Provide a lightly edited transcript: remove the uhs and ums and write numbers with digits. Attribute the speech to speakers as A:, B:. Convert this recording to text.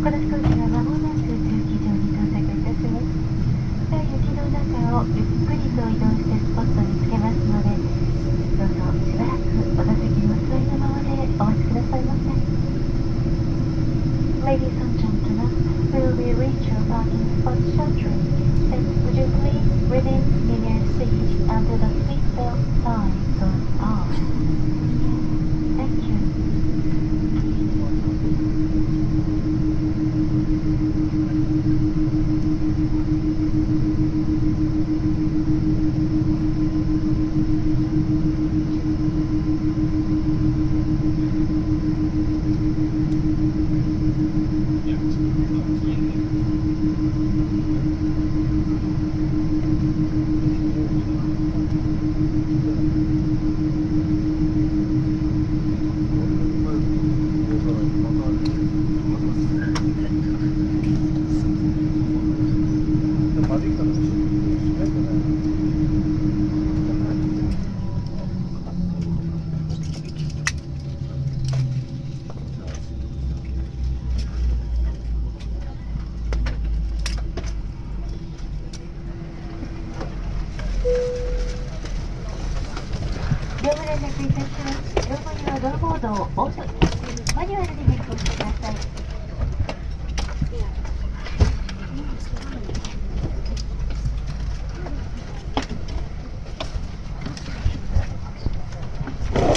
A: この飛行機は間もなく駐機場に到着いたします。雪の中をゆっくりと移動してスポットにつけますので、どうぞしばらくお座席にお座りのままでお待ちくださいませ。Ladies and gentlemen, we will be reach your parking spot shortly. Would you please remain in your seat until the seatbelt sign goes off? Thank you. 両部連絡いたします。ロゴにはドアボードをオートマニュアルで変更してください。